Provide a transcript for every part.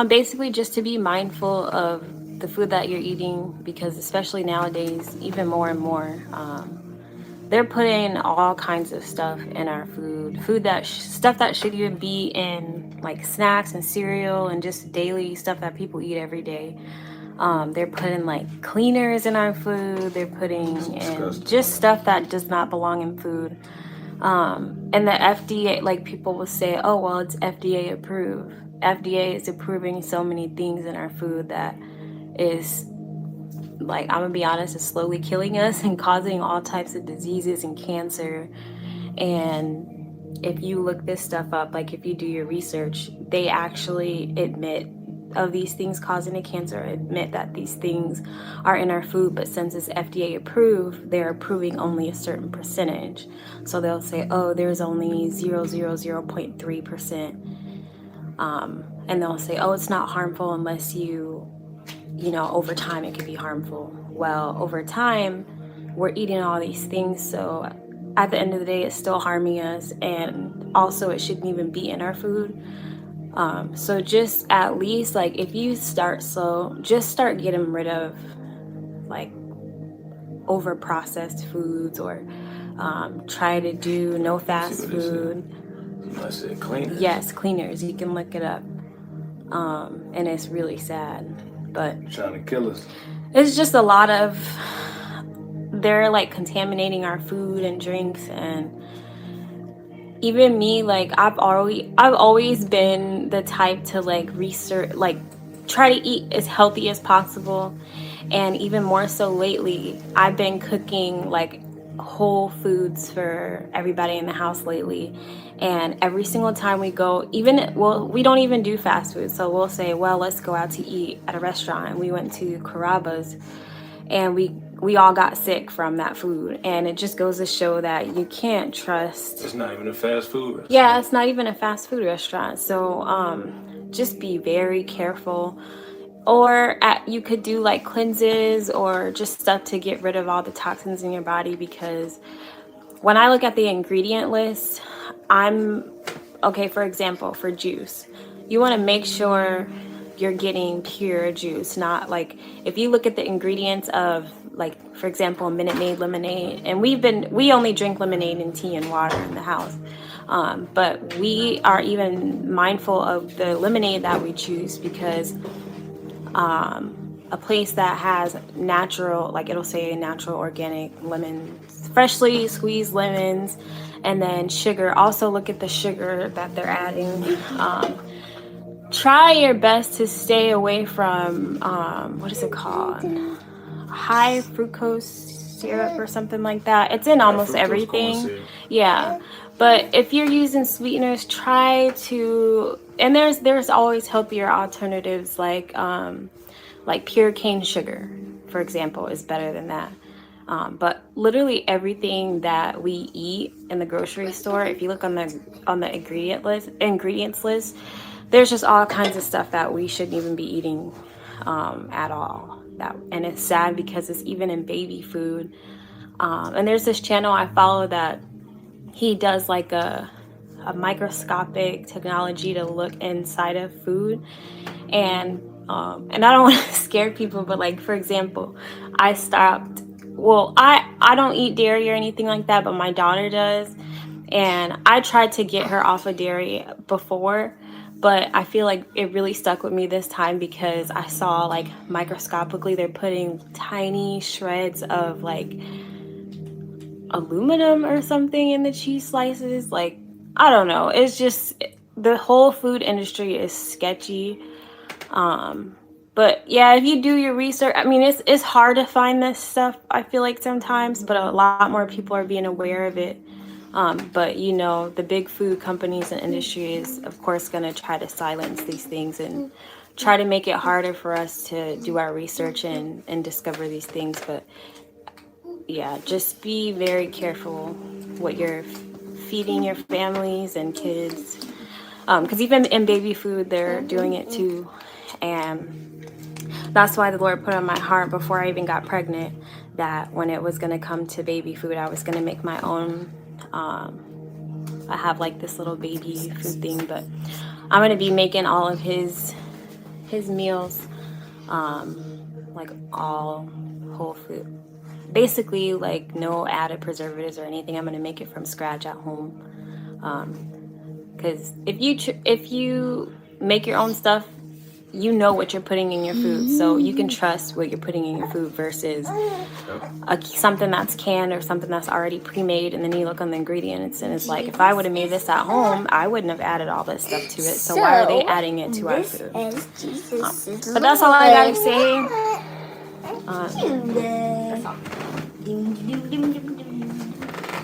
Basically, just to be mindful of the food that you're eating, because especially nowadays, even more and more, they're putting all kinds of stuff in our food that stuff that should even be in like snacks and cereal and just daily stuff that people eat every day. They're putting like cleaners in our food. They're putting It's in disgusting. just stuff that does not belong in food. And the FDA, like people will say, oh, well, it's FDA approved. FDA is approving so many things in our food that is, like, I'm gonna be honest, is slowly killing us and causing all types of diseases and cancer. And if you look this stuff up, like if you do your research, they actually admit of these things causing the cancer, admit that these things are in our food, but since it's FDA approved, they're approving only a certain percentage. So they'll say, oh, there's only 0.3%. And they'll say, oh, it's not harmful unless over time it could be harmful. Well, over time, we're eating all these things, so at the end of the day, it's still harming us, and also it shouldn't even be in our food. So just at least, like, if you start slow, just start getting rid of like over processed foods, or try to do no See fast what they said? food. I said cleaners. Yes, cleaners, you can look it up. And it's really sad, but Trying to kill us. it's just a lot of, they're like contaminating our food and drinks. And even me, like, I've always been the type to like research, like try to eat as healthy as possible. And even more so lately, I've been cooking like whole foods for everybody in the house lately. And every single time we go, even, well, we don't even do fast food, so we'll say, well, let's go out to eat at a restaurant. We went to Carrabba's, and we all got sick from that food. And it just goes to show that you can't trust. It's not even a fast food restaurant. Yeah, it's not even a fast food restaurant. So just be very careful. Or you could do like cleanses or just stuff to get rid of all the toxins in your body. Because when I look at the ingredient list, I'm okay. For example, for juice, you want to make sure you're getting pure juice, not like, if you look at the ingredients of, like, for example, Minute Maid lemonade. And we only drink lemonade and tea and water in the house. But we are even mindful of the lemonade that we choose, because a place that has natural, like it'll say natural organic lemons, freshly squeezed lemons, and then sugar. Also look at the sugar that they're adding. Try your best to stay away from, what is it called? High fructose syrup or something like that. It's in almost everything. Yeah. But if you're using sweeteners, try to, and there's always healthier alternatives, like pure cane sugar, for example, is better than that. But literally everything that we eat in the grocery store, if you look on the ingredients list, there's just all kinds of stuff that we shouldn't even be eating at all. And it's sad because it's even in baby food. And there's this channel I follow that he does like a microscopic technology to look inside of food. And I don't want to scare people, but like, for example, I stopped. Well, I don't eat dairy or anything like that, but my daughter does. And I tried to get her off of dairy before, but I feel like it really stuck with me this time, because I saw like microscopically they're putting tiny shreds of like aluminum or something in the cheese slices. Like, I don't know. It's just, the whole food industry is sketchy. But yeah, if you do your research, I mean, it's hard to find this stuff, I feel like sometimes, but a lot more people are being aware of it. But the big food companies and industry is, of course, going to try to silence these things and try to make it harder for us to do our research and discover these things. But yeah, just be very careful what you're feeding your families and kids. Because even in baby food, they're doing it too. And that's why the Lord put on my heart before I even got pregnant that when it was going to come to baby food, I was going to make my own. I have like this little baby food thing, but I'm going to be making all of his his meals, like all whole food. Basically, like no added preservatives or anything. I'm gonna make it from scratch at home. Because if you make your own stuff, you know what you're putting in your food, so you can trust what you're putting in your food versus something that's canned or something that's already pre-made, and then you look on the ingredients and it's like, if I would have made this at home, I wouldn't have added all this stuff to it. So why are they adding it to our food? But that's all I gotta say. That's all.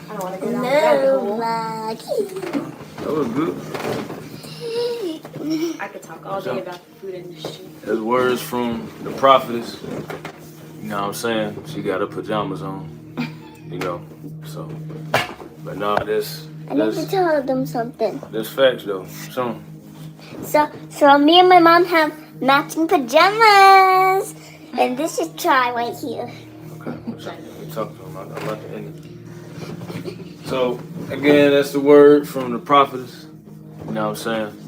I don't want to go down the rabbit hole. That was good. I could talk all day about the food industry. There's words from the prophetess. You know what I'm saying? She got her pajamas on. You know, so. But no, I need to tell them something. There's facts though. So me and my mom have matching pajamas. And this is Try right here. Okay, we'll talk to him. I'm about to end it. So, again, that's the word from the prophetess. You know what I'm saying?